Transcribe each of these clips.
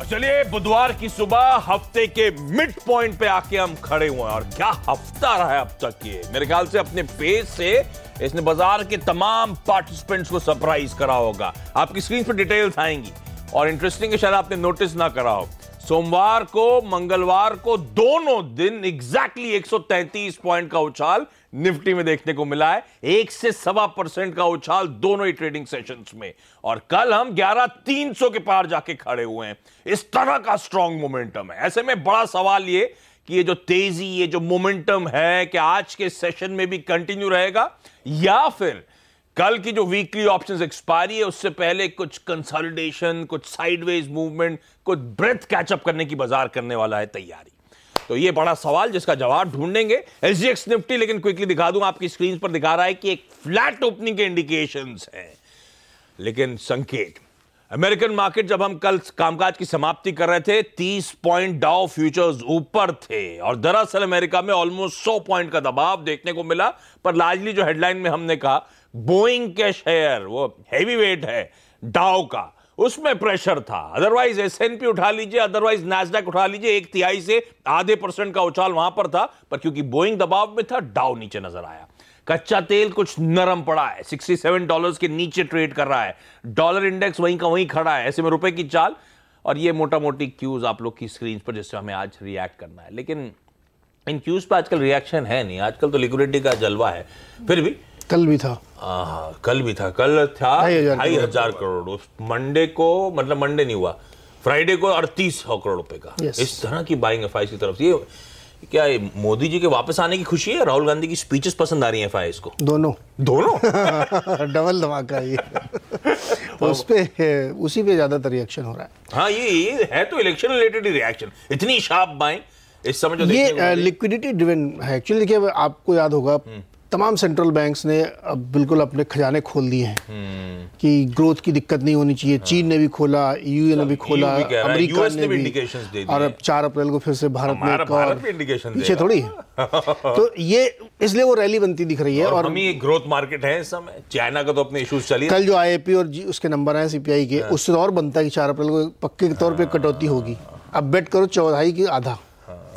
चलिए बुधवार की सुबह हफ्ते के मिड पॉइंट पे आके हम खड़े हुए हैं और क्या हफ्ता रहा है अब तक। ये मेरे ख्याल से अपने फेस से इसने बाजार के तमाम पार्टिसिपेंट्स को सरप्राइज करा होगा। आपकी स्क्रीन पर डिटेल्स आएंगी और इंटरेस्टिंग है, शायद आपने नोटिस ना करा हो, सोमवार को मंगलवार को दोनों दिन एग्जैक्टली 133 पॉइंट का उछाल निफ्टी में देखने को मिला है। 1 से 1.25% का उछाल दोनों ही ट्रेडिंग सेशंस में, और कल हम 11,300 के पार जाके खड़े हुए हैं। इस तरह का स्ट्रॉन्ग मोमेंटम है। ऐसे में बड़ा सवाल ये कि ये जो तेजी, ये जो मोमेंटम है, कि आज के सेशन में भी कंटिन्यू रहेगा या फिर कल की जो वीकली ऑप्शंस एक्सपायरी है उससे पहले कुछ कंसोलिडेशन, कुछ साइडवेज मूवमेंट, कुछ ब्रेथ कैचअप करने की बाजार करने वाला है तैयारी। तो ये बड़ा सवाल जिसका जवाब ढूंढेंगे। एसजीएक्स निफ्टी लेकिन क्विकली दिखा दूं, आपकी स्क्रीन पर दिखा रहा है कि एक फ्लैट ओपनिंग के इंडिकेशंस हैं, लेकिन संकेत अमेरिकन मार्केट जब हम कल कामकाज की समाप्ति कर रहे थे 30 पॉइंट डाउ फ्यूचर्स ऊपर थे और दरअसल अमेरिका में ऑलमोस्ट 100 पॉइंट का दबाव देखने को मिला। पर लार्जली जो हेडलाइन में हमने कहा बोइंग के शेयर, वो हैवी वेट है डाउ का, उसमें प्रेशर था। अदरवाइज एसएनपी उठा लीजिए, अदरवाइज नैस्डैक उठा लीजिए, 1/3 से आधे % का उछाल वहां पर था। पर क्योंकि बोइंग दबाव में था, डाउ नीचे नजर आया। कच्चा तेल कुछ नरम पड़ा है, $67 के नीचे ट्रेड कर रहा है। डॉलर इंडेक्स वहीं का वहीं खड़ा है। ऐसे में रुपए की चाल और ये मोटा मोटी क्यूज आप लोग की स्क्रीन पर जिससे हमें आज रिएक्ट करना है। लेकिन इन क्यूज पर आजकल रिएक्शन है नहीं, आजकल तो लिक्विडिटी का जलवा है। फिर भी कल भी था, कल था 2,500 करोड़। उस मंडे को, मतलब मंडे नहीं हुआ, फ्राइडे को 3,800 करोड़ रुपए का। इस तरह की बाइंग एफआईएस की तरफ से ये क्या है? मोदी जी के वापस आने की खुशी है, राहुल गांधी की स्पीचेस पसंद आ रही हैं एफआईएस को? दोनों डबल धमाका ये तो उस पे, उसी पे ज्यादातर रिएक्शन हो रहा है। हाँ, ये है तो इलेक्शन रिलेटेड रिएक्शन, इतनी शार्प बाइंग इस समय जो ये लिक्विडिटी ड्रिवन है एक्चुअली। देखिए, आपको याद होगा तमाम सेंट्रल बैंक्स ने अब बिल्कुल अपने खजाने खोल दिए हैं कि ग्रोथ की दिक्कत नहीं होनी चाहिए। चीन ने भी खोला, यूए ने भी खोला, अमेरिका ने भी, और अब 4 अप्रैल को फिर से भारत में एक और पीछे थोड़ी है। तो ये इसलिए वो रैली बनती दिख रही है। और हम ही ग्रोथ मार्केट है इस समय। चाइना का तो अपने इश्यूज चलिए, कल जो आईआईपी और उसके नंबर आए सीपीआई के, उससे और बनता है कि 4 अप्रैल को पक्के के तौर पर कटौती होगी। अब बेट करो 14 की आधा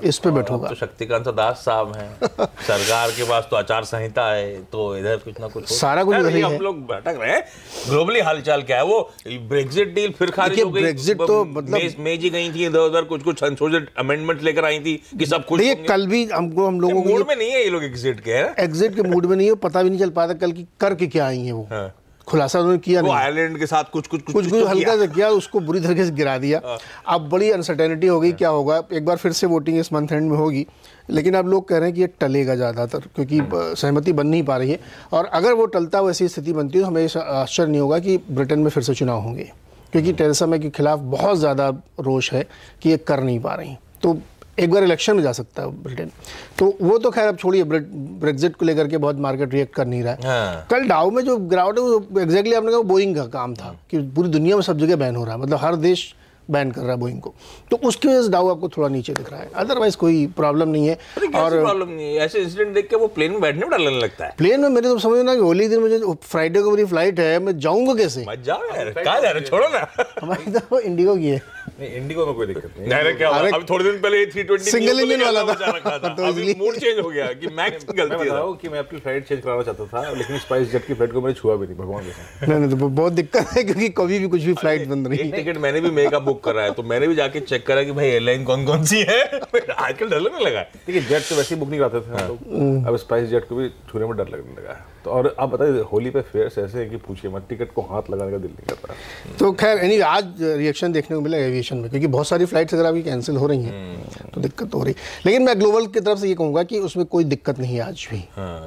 इस पे बैठूंगा। तो शक्तिकांत दास साहब हैं, सरकार के पास तो आचार संहिता है, तो इधर कुछ ना कुछ सारा कुछ है। हम लोग भटक रहे हैं। ग्लोबली हालचाल क्या है? वो ब्रेक्सिट डील फिर खारिज हो गई। ब्रेक्सिट तो मतलब मेजी गई थी इधर उधर, कुछ संशोधित अमेंडमेंट लेकर आई थी कि सब कुछ। कल भी हम लोगों को मूड में नहीं है ये लोग, एग्जिट के मूड में नहीं है। पता भी नहीं चल पाता कल की करके क्या आई है वो। खुलासा उन्होंने किया नहीं। आयरलैंड के साथ कुछ हल्का से किया, उसको बुरी तरीके से गिरा दिया। अब बड़ी अनसर्टेनिटी हो गई, क्या होगा। एक बार फिर से वोटिंग इस मंथ एंड में होगी, लेकिन अब लोग कह रहे हैं कि ये टलेगा ज़्यादातर, क्योंकि सहमति बन नहीं पा रही है। और अगर वो टलता हुआ ऐसी स्थिति बनती है तो हमें आश्चर्य नहीं होगा कि ब्रिटेन में फिर से चुनाव होंगे, क्योंकि टेरेसा मे के खिलाफ बहुत ज़्यादा रोष है कि ये कर नहीं पा रही। तो एक बार इलेक्शन में जा सकता है ब्रिटेन। तो वो तो खैर अब छोड़िए, ब्रेक्जिट को लेकर के बहुत मार्केट रिएक्ट कर नहीं रहा है। कल डाउ में जो गिरावट है वो एग्जैक्टली आपने कहा बोइंग का काम था कि पूरी दुनिया में सब जगह बैन हो रहा है, मतलब हर देश बैन कर रहा है बोइंग को। तो उसकी वजह से डाउ आपको थोड़ा नीचे दिख रहा है, अदरवाइज कोई प्रॉब्लम नहीं है। और प्रॉब्लम नहीं है, ऐसे इंसिडेंट देख के वो प्लेन में बैठने में डर लगने लगता है। प्लेन में मेरे तो समझ ना कि होली दिन मुझे फ्राइडे को मेरी फ्लाइट है, मैं जाऊंगा कैसे? मत जाओ यार, कहाँ जा रहे, छोड़ो ना। हमारी तो इंडिगो की है। नहीं, इंडिगो में कोई दिक्कत नहीं। डायरेक्ट क्या हुआ, अभी थोड़े दिन पहले 320 सिंगल इंजन वाला था, तो अभी मूड चेंज हो गया कि मैक्स की गलती है। कि मैं अपनी फ्लाइट चेंज कराना चाहता था, लेकिन स्पाइस जेट की फ्लाइट को मैंने छुआ भी नहीं, भगवान के। नहीं तो बहुत दिक्कत है, क्योंकि कभी भी कुछ भी फ्लाइट बंद रही। टिकट मैंने भी मेगा बुक करा है, तो मैंने भी जाके चेक करा कि भाई एयरलाइन कौन सी है। आजकल डर लगने लगा है। देखिए, जेट तो वैसे ही बुक नहीं कराते थे हम लोग, अब स्पाइस जेट को भी छूने में डर लगने लगा है। तो और आप बताइए, होली पे फेयर्स ऐसे हैं कि पूछिए मत, टिकट को हाथ लगाने का दिल नहीं करता। तो खैर एनीवे, आज रिएक्शन देखने को मिला एविएशन में, क्योंकि बहुत सारी फ्लाइट्स अगर आपकी कैंसिल हो रही हैं तो दिक्कत हो रही। लेकिन मैं ग्लोबल की तरफ से ये कहूँगा कि उसमें कोई दिक्कत नहीं है आज भी।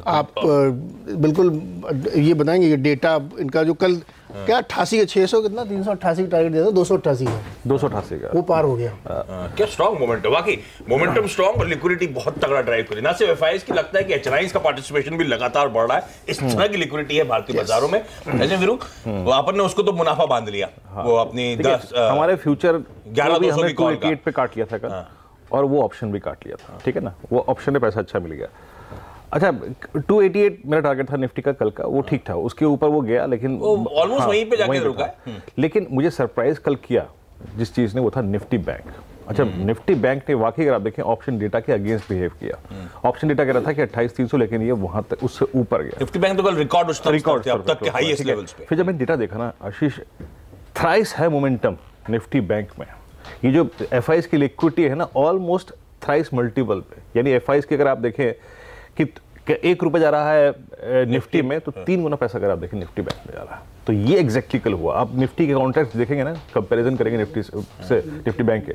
आप बिल्कुल ये बताएंगे कि डेटा इनका जो कल क्या 88 के 600 कितना 388 का टारगेट दिया था, 288 का 288 का वो पार हो गया। क्या स्ट्रॉन्ग मोमेंटम, वाकई मोमेंटम स्ट्रॉन्ग और लिक्विडिटी बहुत तगड़ा ड्राइव करी। ना सिर्फ एफआईएस की, लगता है कि एचएनआईज का पार्टिसिपेशन भी लगातार बढ़ रहा है। इस तरह की लिक्विडिटी है भारतीय बाजारों में। ऐसे वीरू अपन ने उसको तो मुनाफा बांध लिया। वो अपनी 10 हमारे फ्यूचर 11,200 की कॉल 288 पे काट लिया था कल, और वो ऑप्शन भी काट लिया था। ठीक है ना, वो ऑप्शन में पैसा अच्छा मिल गया। अच्छा, 288 मेरा टारगेट था निफ्टी का कल का, वो ठीक था, उसके ऊपर वो गया, लेकिन ऑलमोस्ट वहीं पे जाके रुका है। लेकिन मुझे सरप्राइज कल किया जिस चीज़ ने वो था निफ्टी बैंक। अच्छा, निफ्टी बैंक ने वाकई अगर आप देखें ऑप्शन डेटा के अगेंस्ट बिहेव किया। ऑप्शन डेटा कह रहा था कि 28,300, लेकिन ये वहां तक उससे ऊपर गया। निफ्टी बैंक तो कल रिकॉर्ड अब तक के हाईएस्ट लेवल्स पे। फिर जब मैंने डेटा देखा ना आशीष, थ्राइस है मोमेंटम निफ्टी बैंक में। ये जो एफआईज की लिक्विडिटी है ना, ऑलमोस्ट थ्राइस मल्टीपल पे, यानी एफआईज की अगर आप देखें कि ₹1 जा रहा है निफ्टी में, तो 3 गुना पैसा अगर आप देखें निफ्टी बैंक में जा रहा है। तो ये एग्जैक्टली कल हुआ। आप निफ्टी के कॉन्ट्रैक्ट देखेंगे ना, कंपैरिजन करेंगे निफ्टी से निफ्टी बैंक के,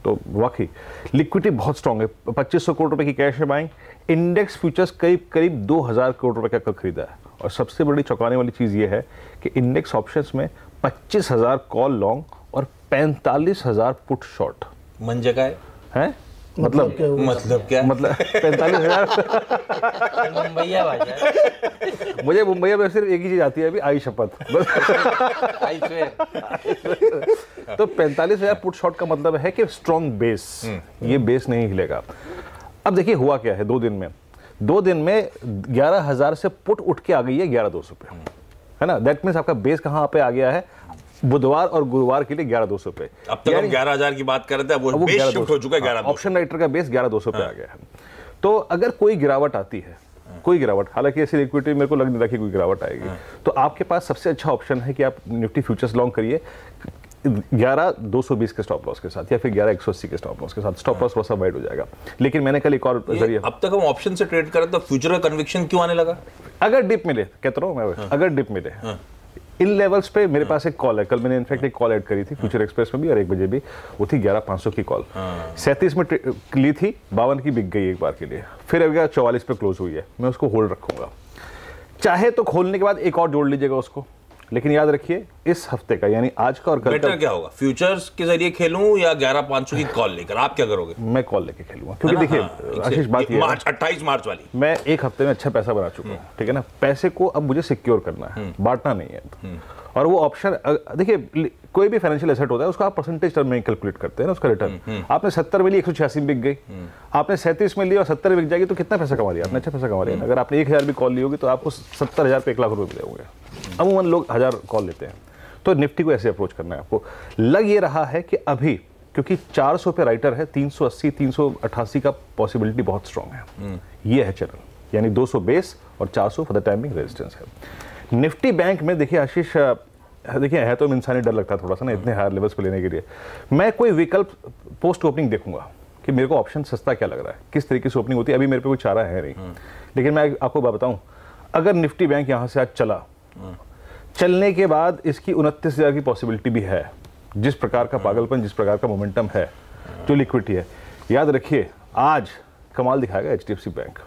तो वाकई लिक्विडिटी बहुत स्ट्रांग है। 2500 करोड़ रुपए की कैश में बाइंग। इंडेक्स फ्यूचर्स करीब 2000 करोड़ रुपए का खरीदा है। और सबसे बड़ी चौंकाने वाली चीज़ ये है कि इंडेक्स ऑप्शंस में 25,000 कॉल लॉन्ग और 45,000 पुट शॉर्ट। मन जगह है? मतलब क्या? मतलब 45,000। मुंबईया भाषा। मुझे मुंबईया में सिर्फ एक ही चीज आती है अभी, आई शपथ। तो 45,000 पुट शॉर्ट का मतलब है कि स्ट्रॉन्ग बेस, ये बेस नहीं हिलेगा। अब देखिए हुआ क्या है 2 दिन में। 2 दिन में 11,000 से पुट उठ के आ गई है 11,200 पे, है ना। दैट मीन्स आपका बेस कहाँ पे आ गया है? बुधवार और गुरुवार के लिए 11,200 पे। अब तक हम 11,000 की बात कर रहे थे, वो बेस शिफ्ट हो चुका है 11,200। ऑप्शन राइटर का बेस 11,200 पे आ गया है। तो अगर कोई गिरावट आती है, कोई गिरावट, हालांकि ऐसी लिक्विडिटी मेरे को लग नहीं रहा कि कोई गिरावट आएगी, तो आपके पास सबसे अच्छा ऑप्शन है कि आप निफ्टी फ्यूचर्स लॉन्ग करिए 11,220 के स्टॉप लॉस के साथ, या फिर 11,180 के स्टॉप लॉस के साथ। स्टॉप लॉस थोड़ा सा वाइड हो जाएगा। लेकिन मैंने कल एक और जरिए, अब तक हम ऑप्शन से ट्रेड कर रहे, तो फ्यूचर का कन्विक्शन क्यों आने लगा? अगर डिप मिले, कहता रहा हूं मैं, अगर डिप मिले इन लेवल्स पे, मेरे पास एक कॉल है, कल मैंने इनफैक्ट एक कॉल ऐड करी थी फ्यूचर एक्सप्रेस में भी और 1 बजे भी, वो थी 11,500 की कॉल। 37 में ली थी, 52 की बिक गई एक बार के लिए, फिर अगर 44 पे क्लोज हुई है। मैं उसको होल्ड रखूंगा, चाहे तो खोलने के बाद एक और जोड़ लीजिएगा उसको। लेकिन याद रखिए इस हफ्ते का, यानी आज का और कल का, क्या होगा? फ्यूचर्स के जरिए खेलूं या 11,500 की कॉल लेकर? आप क्या करोगे? मैं कॉल लेके खेलूंगा, क्योंकि देखिए आशीष बात ये है, 28 मार्च वाली, मैं एक हफ्ते में अच्छा पैसा बना चुका हूँ, ठीक है ना। पैसे को अब मुझे सिक्योर करना है, बांटना नहीं है। और वो ऑप्शन, देखिए कोई भी फाइनेंशियल एसेट होता है उसको आप परसेंटेज टर्म में कैलकुलेट करते हैं ना, उसका रिटर्न। आपने 70 में ली, 186 में बिक गई। आपने 37 में ली और 70 में बिक जाएगी, तो कितना पैसा कमा लिया आपने? अच्छा पैसा कमा लिया। अगर आपने 1,000 भी कॉल ली होगी तो आपको 70,000 पे 1,00,000 रुपये मिले होंगे। अमूमन लोग 1,000 कॉल लेते हैं। तो निफ्टी को ऐसे अप्रोच करना है आपको। लग ये रहा है कि अभी क्योंकि 400 पे राइटर है, 380 388 का पॉसिबिलिटी बहुत स्ट्रांग है। ये है चैनल, यानी 200 बेस और 400 फॉर द टाइमिंग रेजिस्टेंस है। निफ्टी बैंक में देखिए आशीष, देखिए है तो इंसानी डर लगता है थोड़ा सा ना, इतने हायर लेवल्स पे लेने के लिए। मैं कोई विकल्प पोस्ट ओपनिंग देखूंगा कि मेरे को ऑप्शन सस्ता क्या लग रहा है, किस तरीके से ओपनिंग होती है। अभी मेरे पे कोई चारा है नहीं, लेकिन मैं आपको बताऊं, अगर निफ्टी बैंक यहां से आज चला, चलने के बाद इसकी 29,000 की पॉसिबिलिटी भी है। जिस प्रकार का पागलपन, जिस प्रकार का मोमेंटम है, जो लिक्विडिटी है, याद रखिए आज कमाल दिखाएगा एचडीएफसी बैंक।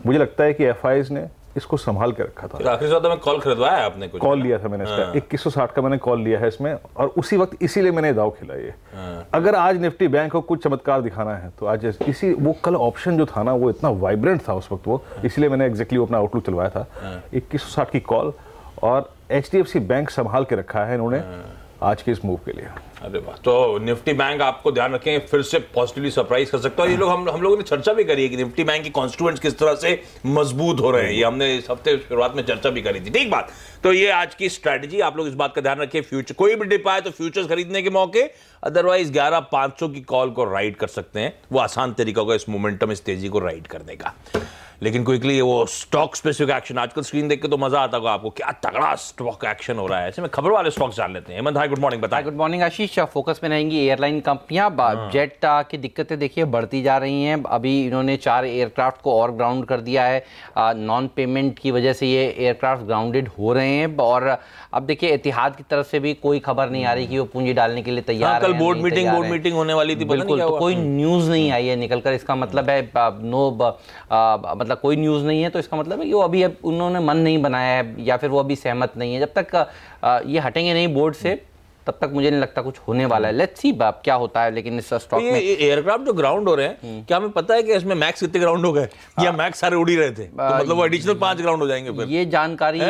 मुझे लगता है कि एफआईज ने इसको संभाल के रखा था। आखिरी सौदा में कॉल खरीदवाया आपने? कुछ कॉल लिया था मैंने इसका, 2160 का मैंने कॉल लिया है इसमें, और उसी वक्त इसीलिए मैंने दाव खिला ये। अगर आज निफ्टी बैंक को कुछ चमत्कार दिखाना है तो आज इसी, वो कल ऑप्शन जो था ना वो इतना वाइब्रेंट था उस वक्त, वो इसलिए मैंने एग्जैक्टली अपना आउटलुक चलवाया था। 2160 की कॉल, और एचडीएफसी बैंक संभाल के रखा है इन्होंने आज के इस मूव के लिए। अरे वाह, तो निफ्टी बैंक आपको ध्यान रखें, फिर से पॉजिटिवली सरप्राइज कर सकता है। ये लोग हम लोगों ने चर्चा भी करी है कि निफ्टी बैंक की कॉन्स्टिट्यूएंट्स किस तरह से मजबूत हो रहे हैं, ये हमने इस हफ्ते शुरुआत में चर्चा भी करी थी। ठीक बात, तो ये आज की स्ट्रैटेजी, आप लोग इस बात का ध्यान रखें, फ्यूचर कोई भी डिप आए तो फ्यूचर्स खरीदने के मौके, अदरवाइज 11,500 की कॉल को राइड कर सकते हैं। वो आसान तरीका होगा इस मोमेंटम, इस तेजी को राइड करने का। लेकिन क्विकली वो स्टॉक स्पेसिफिक एक्शन, आजकल स्क्रीन देख के तो मजा आता होगा आपको, क्या तगड़ा स्टॉक एक्शन हो रहा है। ऐसे में खबर वाले स्टॉक्स जान लेते हैं। हेमंत हाई, गुड मॉर्निंग, बताएं। गुड मॉर्निंग आशीष। फोकस में रहेंगी एयरलाइन कंपनियां। जेट की दिक्कतें देखिए बढ़ती जा रही हैं। अभी इन्होंने 4 एयरक्राफ्ट को और ग्राउंड कर दिया है। नॉन पेमेंट की वजह से ये एयरक्राफ्ट ग्राउंडेड हो रहे हैं। और अब देखिए एतिहाद की तरफ से भी कोई खबर नहीं आ रही कि वो पूंजी डालने के लिए तैयार है। कल बोर्ड मीटिंग होने वाली थी, बिल्कुल, तो कोई न्यूज नहीं आई है निकलकर। इसका मतलब है मतलब कोई न्यूज नहीं है, तो इसका मतलब है कि वो अभी उन्होंने मन नहीं बनाया है, या फिर वो अभी सहमत नहीं है। जब तक ये हटेंगे नहीं बोर्ड से, तब तक मुझे नहीं लगता कुछ होने वाला है। लेट्स सी क्या होता है। लेकिन इस स्टॉक में एयरक्राफ्ट जो ग्राउंड हो रहे हैं, क्या हमें पता है कि इसमें मैक्स कितने ग्राउंड हो गए, या मैक्स सारे उड़ ही रहे थे? तो मतलब वो एडिशनल 5 ग्राउंड हो जाएंगे फिर? ये जानकारी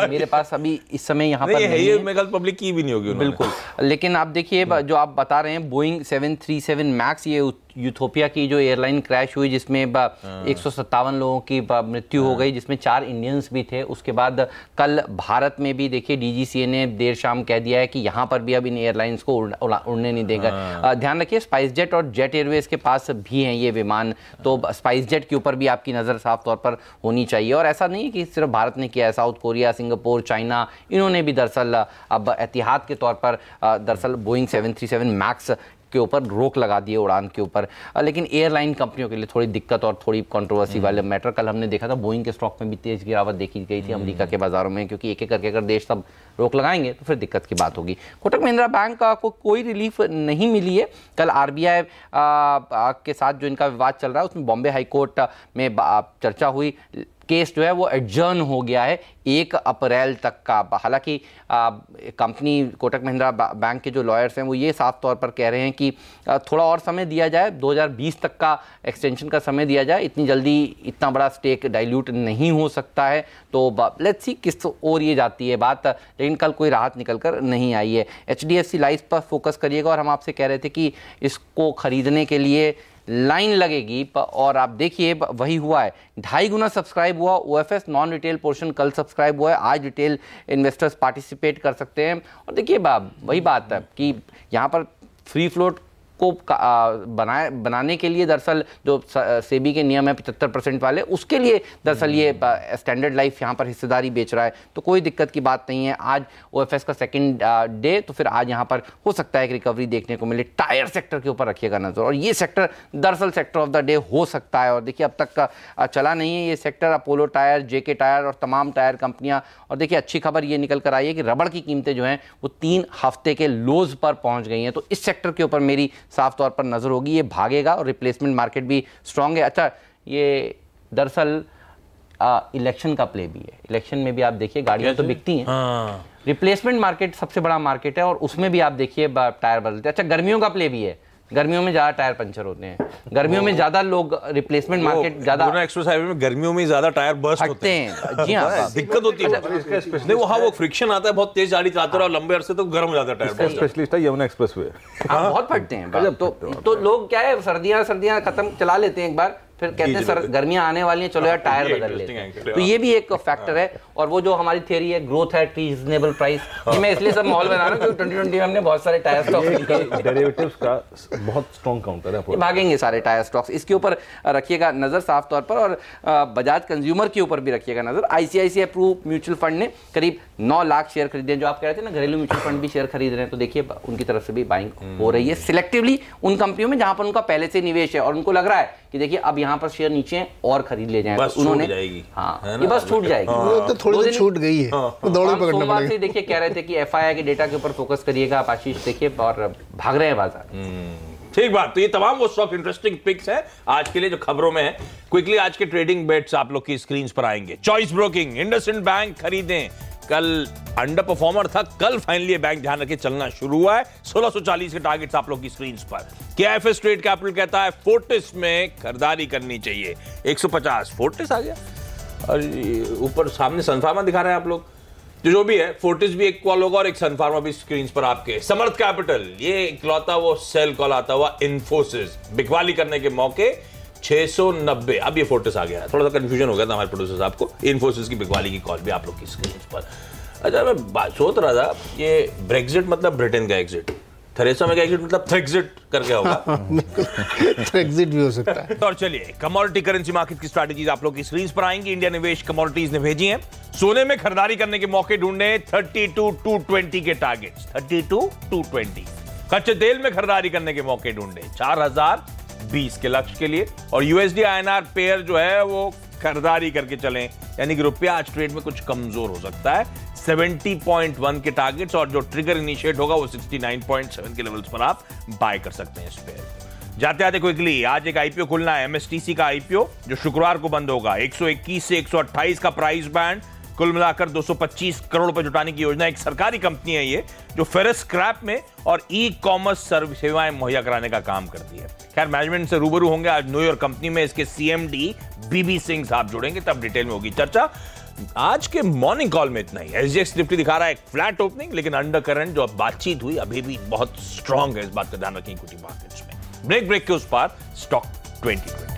मेरे पास अभी इस समय यहाँ पर नहीं है। मेरे ख्याल पब्लिक की भी नहीं होगी। बिल्कुल, लेकिन आप देखिए जो आप बता रहे हैं, बोइंग 737 मैक्स ये यूथोपिया की जो एयरलाइन क्रैश हुई जिसमें 157 लोगों की मृत्यु हो गई, जिसमें 4 इंडियंस भी थे। उसके बाद कल भारत में भी देखिए DGCA ने देर शाम कह दिया है कि यहाँ पर भी अब इन एयरलाइंस को उड़ने नहीं देगा। ध्यान रखिए स्पाइस जेट और जेट एयरवेज के पास भी हैं ये विमान, तो स्पाइस जेट के ऊपर भी आपकी नज़र साफ तौर पर होनी चाहिए। और ऐसा नहीं है कि सिर्फ भारत ने किया है, साउथ कोरिया, सिंगापुर, चाइना, इन्होंने भी दरअसल अब एहतियात के तौर पर दरअसल बोइंग 737 मैक्स के ऊपर रोक लगा दी है उड़ान के ऊपर। लेकिन एयरलाइन कंपनियों के लिए थोड़ी दिक्कत और थोड़ी कंट्रोवर्सी वाले मैटर कल हमने देखा था। बोइंग के स्टॉक में भी तेज गिरावट देखी गई थी अमेरिका के बाजारों में, क्योंकि एक एक करके अगर देश सब रोक लगाएंगे तो फिर दिक्कत की बात होगी। कोटक महिंद्रा बैंक को कोई रिलीफ नहीं मिली है। कल RBI के साथ जो इनका विवाद चल रहा है उसमें बॉम्बे हाई कोर्ट में चर्चा हुई। केस जो है वो एडजर्न हो गया है 1 अप्रैल तक का। हालांकि कंपनी कोटक महिंद्रा बैंक के जो लॉयर्स हैं वो ये साफ तौर पर कह रहे हैं कि थोड़ा और समय दिया जाए, 2020 तक का एक्सटेंशन का समय दिया जाए, इतनी जल्दी इतना बड़ा स्टेक डाइल्यूट नहीं हो सकता है। तो लेट्स सी किस ओर ये जाती है बात, लेकिन कल कोई राहत निकल कर नहीं आई है। HDFC लाइफ पर फोकस करिएगा, और हम आपसे कह रहे थे कि इसको खरीदने के लिए लाइन लगेगी, और आप देखिए वही हुआ है। 2.5 गुना सब्सक्राइब हुआ। OFS नॉन रिटेल पोर्शन कल सब्सक्राइब हुआ है, आज रिटेल इन्वेस्टर्स पार्टिसिपेट कर सकते हैं। और देखिए वही बात है कि यहाँ पर फ्री फ्लोट को बनाने के लिए दरअसल जो सेबी के नियम है 75% वाले, उसके लिए दरअसल ये स्टैंडर्ड लाइफ यहाँ पर हिस्सेदारी बेच रहा है, तो कोई दिक्कत की बात नहीं है। आज OFS का सेकंड डे, तो फिर आज यहाँ पर हो सकता है कि रिकवरी देखने को मिले। टायर सेक्टर के ऊपर रखिएगा नजर, और ये सेक्टर दरअसल सेक्टर ऑफ द डे हो सकता है। और देखिए अब तक का चला नहीं है ये sector, Apollo tyre, JK tyre और तमाम टायर कंपनियाँ। और देखिए अच्छी खबर ये निकल कर आई है कि रबड़ की कीमतें जो हैं वो 3 हफ्ते के लोज पर पहुँच गई हैं, तो इस सेक्टर के ऊपर मेरी साफ तौर पर नजर होगी। ये भागेगा और रिप्लेसमेंट मार्केट भी स्ट्रांग है। अच्छा, ये दरअसल इलेक्शन का प्ले भी है। इलेक्शन में भी आप देखिए गाड़ियां तो बिकती हैं, रिप्लेसमेंट मार्केट सबसे बड़ा मार्केट है, और उसमें भी आप देखिए टायर बदलते हैं। अच्छा, गर्मियों का प्ले भी है, गर्मियों में ज्यादा टायर पंचर होते हैं, गर्मियों में ज्यादा लोग रिप्लेसमेंट मार्केट ज्यादा एक्सप्रेस हाईवे में गर्मियों में ज्यादा टायर बर्स्ट होते हैं। जी हाँ, दिक्कत होती है नहीं, वहाँ वो फ्रिक्शन आता है, बहुत तेज गाड़ी चलाते रहो लंबे अरसे तो गर्म हो जाता है टायर। स्पेशलिस्ट है यमुना एक्सप्रेसवे, बहुत फटते हैं। तो लोग क्या है, सर्दियां खत्म चला लेते हैं एक बार, फिर कहते हैं सर गर्मियां आने वाली हैं, चलो यार टायर बदल लेते हैं। तो ये भी एक फैक्टर है। और वो जो हमारी थियरी है ग्रोथ एट रीजनेबल प्राइस, ये मैं इसलिए सब माहौल बना रहा हूँ क्योंकि 2020 में हमने बहुत सारे टायर स्टॉक्स, डेरिवेटिव्स का बहुत स्ट्रॉन्ग काउंटर है, भागेंगे सारे टायर स्टॉक्स। इसके ऊपर रखिएगा नजर साफ तौर पर, और बजाज कंज्यूमर के ऊपर भी रखिएगा नजर। ICICI प्रू म्यूचुअल फंड ने करीब 9 लाख शेयर खरीदे हैं। जो आप कह रहे थे ना घरेलू म्यूचुअल फंड भी शेयर खरीद रहे हैं, तो देखिए उनकी तरफ से भी बाइंग हो रही है सिलेक्टिवली उन कंपनियों में जहां पर उनका पहले से निवेश है, और उनको लग रहा है कि देखिए अब यहाँ पर शेयर नीचे और खरीद ले जाएं, तो उन्होंने ये बस छूट जाएगी। तो थोड़ी छूट गई है, दौड़े पकड़ना पड़ेगा। सोमवार से देखिए कह रहे थे कि FII के डेटा के ऊपर फोकस करिएगा आप आशीष, देखिए और भाग रहे हैं बाजार। ठीक बात। तो ये तमाम वो स्टॉक इंटरेस्टिंग पिक्स हैं आज के लिए जो खबरों में है। क्विकली आज के ट्रेडिंग बेट्स आप लोग की स्क्रीन पर आएंगे। चॉइस ब्रोकिंग, इंडसइंड बैंक खरीदें, कल अंडर परफॉर्मर था, कल फाइनली बैंक ध्यान रखे चलना शुरू हुआ है। 1640 के टारगेट्स आप लोग की स्क्रीन पर। KIFS ट्रेड कैपिटल कहता है फोर्टिस में खरीदारी करनी चाहिए, 150 फोर्टिस आ गया, और ऊपर सामने सनफार्मा दिखा रहे हैं आप लोग। जो भी है, फोर्टिस भी एक कॉल होगा और एक सनफार्मा भी स्क्रीन पर आपके। समर्थ कैपिटल, ये इकलौता वो सेल कॉल आता हुआ इन्फोसिस, बिकवाली करने के मौके 690। अब ये फोर्टिस आ गया है, थोड़ा सा कंफ्यूजन हो गया था हमारे प्रोड्यूसर साहब को। इन्फोसिस की बिकवाली की कॉल भी आप लोग की स्क्रीन पर। अच्छा, मैं सोच रहा था ये ब्रेक्जिट मतलब ब्रिटेन का एग्जिट, थेरेसा में का एग्जिट मतलब थ्रेक्जिट करके होगा। थ्रेक्जिट भी हो सकता है। और चलिए कमोडिटी करेंसी मार्केट की स्ट्रैटेजीज आप लोग की स्क्रीन पर आएंगी। इंडिया निवेश कमोडिटीज ने भेजी हैं। सोने में खरीदारी करने के मौके ढूंढने 32,220 के टारगेट्स, 32,220। कच्चे तेल में खरीदारी करने के मौके ढूंढे 4020 के लक्ष्य के लिए। और USD INR पेयर जो है वो खरीदारी करके चलें, यानी कि रुपया आज ट्रेड में कुछ कमजोर हो सकता है। 70.1 के टारगेट्स, और जो ट्रिगर इनिशिएट होगा वो 69.7 के लेवल्स पर आप बाय कर सकते हैं इस पेयर। जाते आते क्विकली, आज एक IPO खुलना है, MSTC का IPO, जो शुक्रवार को बंद होगा। 121 से 128 का प्राइस बैंड, कुल मिलाकर 225 करोड़ रुपए जुटाने की योजना। एक सरकारी कंपनी है ये, जो फेरस स्क्रैप में और ई-कॉमर्स सेवाएं मुहैया कराने का काम करती है। खैर, मैनेजमेंट से रूबरू होंगे आज न्यूयॉर्क कंपनी में। इसके CMD BB सिंह साहब जुड़ेंगे, तब डिटेल में होगी चर्चा। आज के मॉर्निंग कॉल में इतना ही। SGX निफ्टी दिखा रहा है एक फ्लैट ओपनिंग, लेकिन अंडर करंट जो बातचीत हुई अभी भी बहुत स्ट्रांग है, इस बात का ध्यान रखें इक्विटी मार्केट्स में। ब्रेक के उस पार स्टॉक 2020।